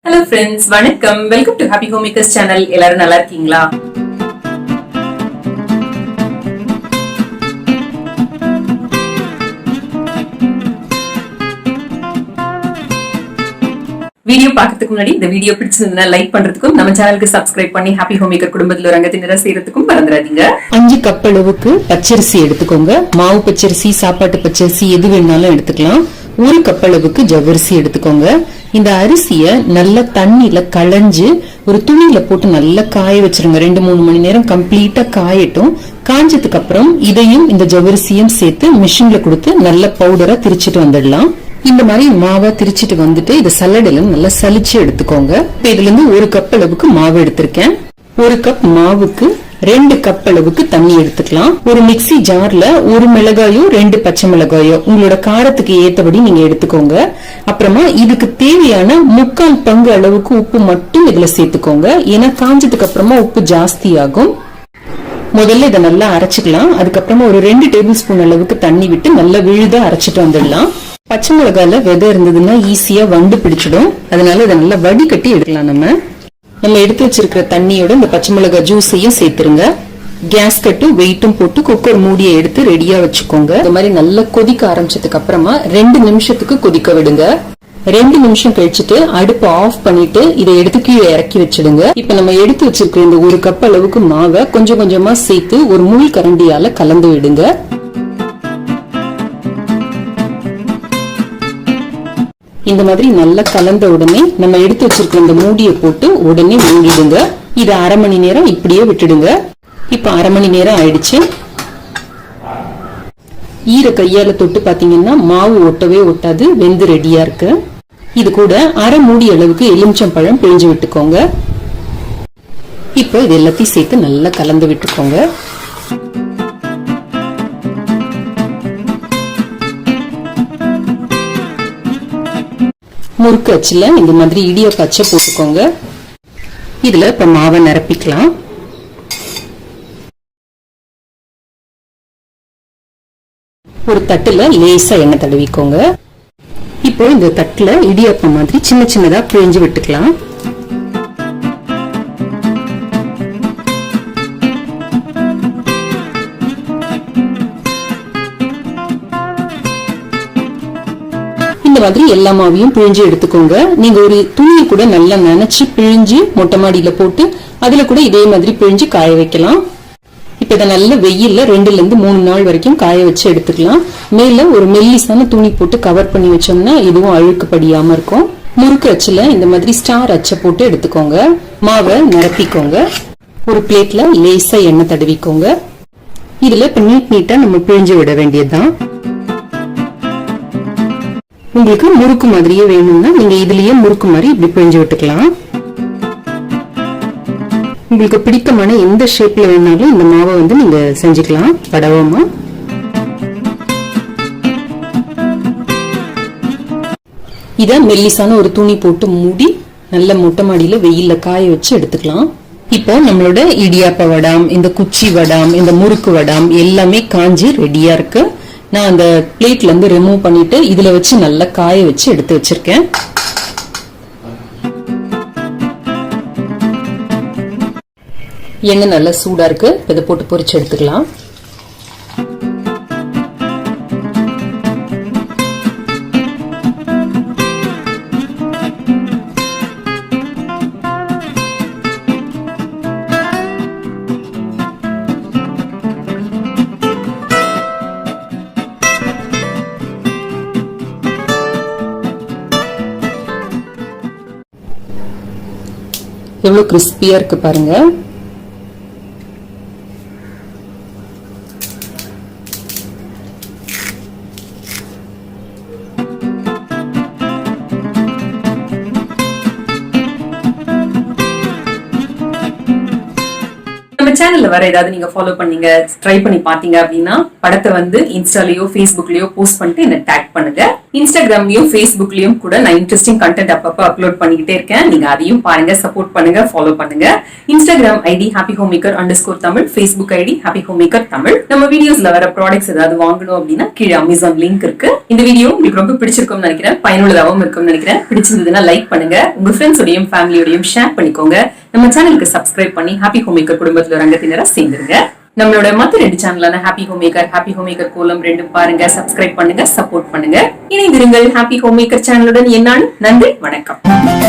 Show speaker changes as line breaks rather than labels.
Hello friends, வணக்கம். Welcome to happy home makers channel. எல்லாரும் நல்லா இருக்கீங்களா? வீடியோ பார்க்கறதுக்கு முன்னாடி இந்த வீடியோ பிடிச்சிருந்தா லைக் பண்றதுக்கும் நம்ம சேனலுக்கு சப்ஸ்கிரைப் பண்ணி ஹாப்பி ஹோம் மேக்கர் குடும்பத்துல ஒரு அங்கத்தினரா செய்யறதுக்கும் மறந்துடாதீங்க.
5 கப் அளவுக்கு பச்சரிசி எடுத்துக்கோங்க. மாவு பச்சரிசி, சாப்பாட்டு பச்சரிசி எது வேணாலும் எடுத்துக்கலாம். 1 கப் அளவுக்கு ஜவ்வரிசி எடுத்துக்கோங்க. இந்த அரிசிய நல்ல தண்ணியில களைஞ்சு ஒரு துணியில போட்டு நல்லா காய வச்சிருங்க. 2-3 மணி நேரம் கம்ப்ளீட்டா காயட்டும். காஞ்சதுக்கு அப்புறம் இதையும் இந்த ஜவ்வரிசியும் சேர்த்து மிஷின்ல கொடுத்து நல்ல பவுடரா திரிச்சிட்டு வந்துடலாம். இந்த மாதிரி மாவா திரிச்சிட்டு வந்துட்டு இதை சல்லடையில நல்லா சலிச்சு எடுத்துக்கோங்க. இப்ப இதுல இருந்து 1 கப் அளவுக்கு மாவு எடுத்திருக்கேன். 1 கப் மாவுக்கு 2 கப் அளவுக்கு தண்ணி எடுத்துக்கலாம். ஒரு மிக்ஸி ஜார்ல 1 மிளகாயோ 2 பச்சை மிளகாயோ உங்களோட காரத்துக்கு ஏத்தபடி நீங்க எடுத்துக்கோங்க. அப்புறமா இதுக்கு தேவையான 3/4 பங்கு அளவுக்கு உப்பு மட்டும் இதுல சேர்த்துக்கோங்க. ஏன்னா காஞ்சதுக்கு அப்புறமா உப்பு ஜாஸ்தி ஆகும். முதல்ல இதை நல்லா அரைச்சிக்கலாம். அதுக்கப்புறமா ஒரு 2 டேபிள் ஸ்பூன் அளவுக்கு தண்ணி விட்டு நல்லா விழுதா அரைச்சிட்டு வந்துடலாம். பச்சை மிளகால விதை இருந்ததுன்னா ஈஸியா வண்டு பிடிச்சிடும். அதனால இதை நல்லா வடிகட்டி எடுக்கலாம். நம்ம எடுத்து வச்சிருக்கிற தண்ணியோட இந்த பச்சை மிளகாய் ஜூஸையும் சேர்த்துருங்க. கேஸ் கட்டும் வெயிட்டும் போட்டு குக்கர் மூடியை எடுத்து ரெடியா வச்சுக்கோங்க. இந்த மாதிரி நல்லா கொதிக்க ஆரம்பிச்சதுக்கு அப்புறமா 2 நிமிஷத்துக்கு கொதிக்க விடுங்க. 2 நிமிஷம் கழிச்சுட்டு அடுப்பு ஆஃப் பண்ணிட்டு இதை எடுத்து கீழே இறக்கி வச்சிடுங்க. இப்ப நம்ம எடுத்து வச்சிருக்கிற இந்த 1 கப் அளவுக்கு மாவை கொஞ்சம் கொஞ்சமா சேர்த்து ஒரு முள் கரண்டியால கலந்து விடுங்க. இந்த மாதிரி நல்லா கலந்த உடனே நம்ம எடுத்து வச்சிருக்க இந்த மூடியை போட்டு உடனே மூடிடுங்க. இதை 1/2 மணி நேரம் இப்படியே விட்டுடுங்க. இப்ப 1/2 மணி நேரம் ஆயிடுச்சு. ஈர கையால தொட்டு பாத்தீங்கன்னா மாவு ஒட்டவே ஒட்டாது, வெந்து ரெடியா இருக்கு. இது கூட 1/2 மூடி அளவுக்கு எலுமிச்சம்பழம் பிழிஞ்சு விட்டுக்கோங்க. இப்போ இது எல்லாத்தையும் சேர்த்து நல்லா கலந்து விட்டுக்கோங்க. முறுக்கு அச்சுல இந்த மாதிரி இடியாப்ப அச்சை போட்டுக்கோங்க. இதுல இப்ப மாவை நிரப்பிக்கலாம். ஒரு தட்டுல லேசா எண்ணெய் தடவிக்கோங்க. இப்போ இந்த தட்டுல இடியாப்ப மாதிரி சின்ன சின்னதா பிழிஞ்சு விட்டுக்கலாம். இந்த மாதிரி எல்லா மாவையும் பிழிஞ்சு எடுத்துக்கோங்க. நீங்க ஒரு துணியை கூட நல்லா நனைச்சு பிழிஞ்சு மொட்டை மாடியில போட்டு அதுல கூட இதே மாதிரி பிழிஞ்சு காய வைக்கலாம். இப்ப இதை நல்ல வெயில்ல 2-3 நாள் வரைக்கும் காய வச்சு எடுத்துக்கலாம். மேல ஒரு மெல்லிசான துணி போட்டு கவர் பண்ணி வச்சோம்னா இதுவும் அழுக்கு படியாம இருக்கும். முறுக்கு அச்சுல இந்த மாதிரி ஸ்டார் அச்சை போட்டு எடுத்துக்கோங்க. மாவை நிரப்பிக்கோங்க. ஒரு பிளேட்ல லேசா எண்ணெய் தடவிக்கோங்க. இதுல இப்ப நீட்டா நம்ம பிழிஞ்சு விட வேண்டியதுதான். உங்களுக்கு முறுக்கு மாதிரியே வேணும்னா நீங்க இதுலயே முறுக்கு மாதிரி இப்படி பிழிஞ்சு விட்டுக்கலாம். உங்களுக்கு பிடித்தமான எந்த ஷேப்ல வேணாலும் இந்த மாவை நீங்க செஞ்சுக்கலாம் படவமா. இத மெல்லிசான ஒரு துணி போட்டு மூடி நல்ல மொட்டை மாடியில வெயில்ல காய வச்சு எடுத்துக்கலாம். இப்போ நம்மளோட இடியாப்ப வடாம், இந்த குச்சி வடாம், இந்த முறுக்கு வடாம் எல்லாமே காஞ்சி ரெடியா இருக்கு. நான் அந்த பிளேட்ல இருந்து ரிமூவ் பண்ணிட்டு இதுல வச்சு நல்லா காய வச்சு எடுத்து வச்சிருக்கேன். எண்ணெய் நல்லா சூடா இருக்கு. இதை போட்டு பொரிச்சு எடுத்துக்கலாம். எவ்வளவு கிறிஸ்பியா இருக்கு பாருங்க.
நம்ம சேனல்ல வர ஏதாவது நீங்க ஃபாலோ பண்ணீங்க ட்ரை பண்ணி பாத்தீங்க அப்படின்னா படத்தை வந்து இன்ஸ்டாலயோ ஃபேஸ்புக்லயோ போஸ்ட் பண்ணிட்டு என்ன டேக் பண்ணுங்க. இன்ஸ்டாகிராம்லயும் ஃபேஸ்புக்லயும் கூட நான் இன்ட்ரெஸ்டிங் கண்டென்ட் அப்பப்ப அப்லோட் பண்ணிக்கிட்டே இருக்கேன். நீங்க அதையும் பாருங்க, சப்போர்ட் பண்ணுங்க, ஃபாலோ பண்ணுங்க. இன்ஸ்டாகிராம் ஐடி happyhomemaker_தமிழ், ஃபேஸ்புக் ஐடி happyhomemaker தமிழ். நம்ம வீடியோஸ்ல வர ப்ராடக்ட்ஸ் ஏதாவது வாங்கணும் அப்படின்னா கீழே அமேசான் லிங்க் இருக்கு. இந்த வீடியோ உங்களுக்கு ரொம்ப பிடிச்சிருக்கும்னு நினைக்கிறேன், பயனுள்ளதாகவும் இருக்கும்னு நினைக்கிறேன். பிடிச்சிருந்ததுன்னா லைக் பண்ணுங்க, உங்க ஃப்ரெண்ட்ஸோடையும் ஃபேமிலியோடையும் ஷேர் பண்ணிக்கோங்க. நம்ம சேனலுக்கு சப்ஸ்கிரைப் பண்ணி ஹாப்பி ஹோம்மேக்கர் குடும்பத்துல ஒரு அங்கத்தினரா சேர்ந்துருங்க. நம்மளோட மத்த 2 சேனலான ஹாப்பி ஹோம்மேக்கர் கோலம் 2 பாருங்க, சப்ஸ்கிரைப் பண்ணுங்க, சப்போர்ட் பண்ணுங்க. இணைந்திருங்கள் ஹாப்பி ஹோம்மேக்கர் சேனலுடன். என்னாலும் நன்றி, வணக்கம்.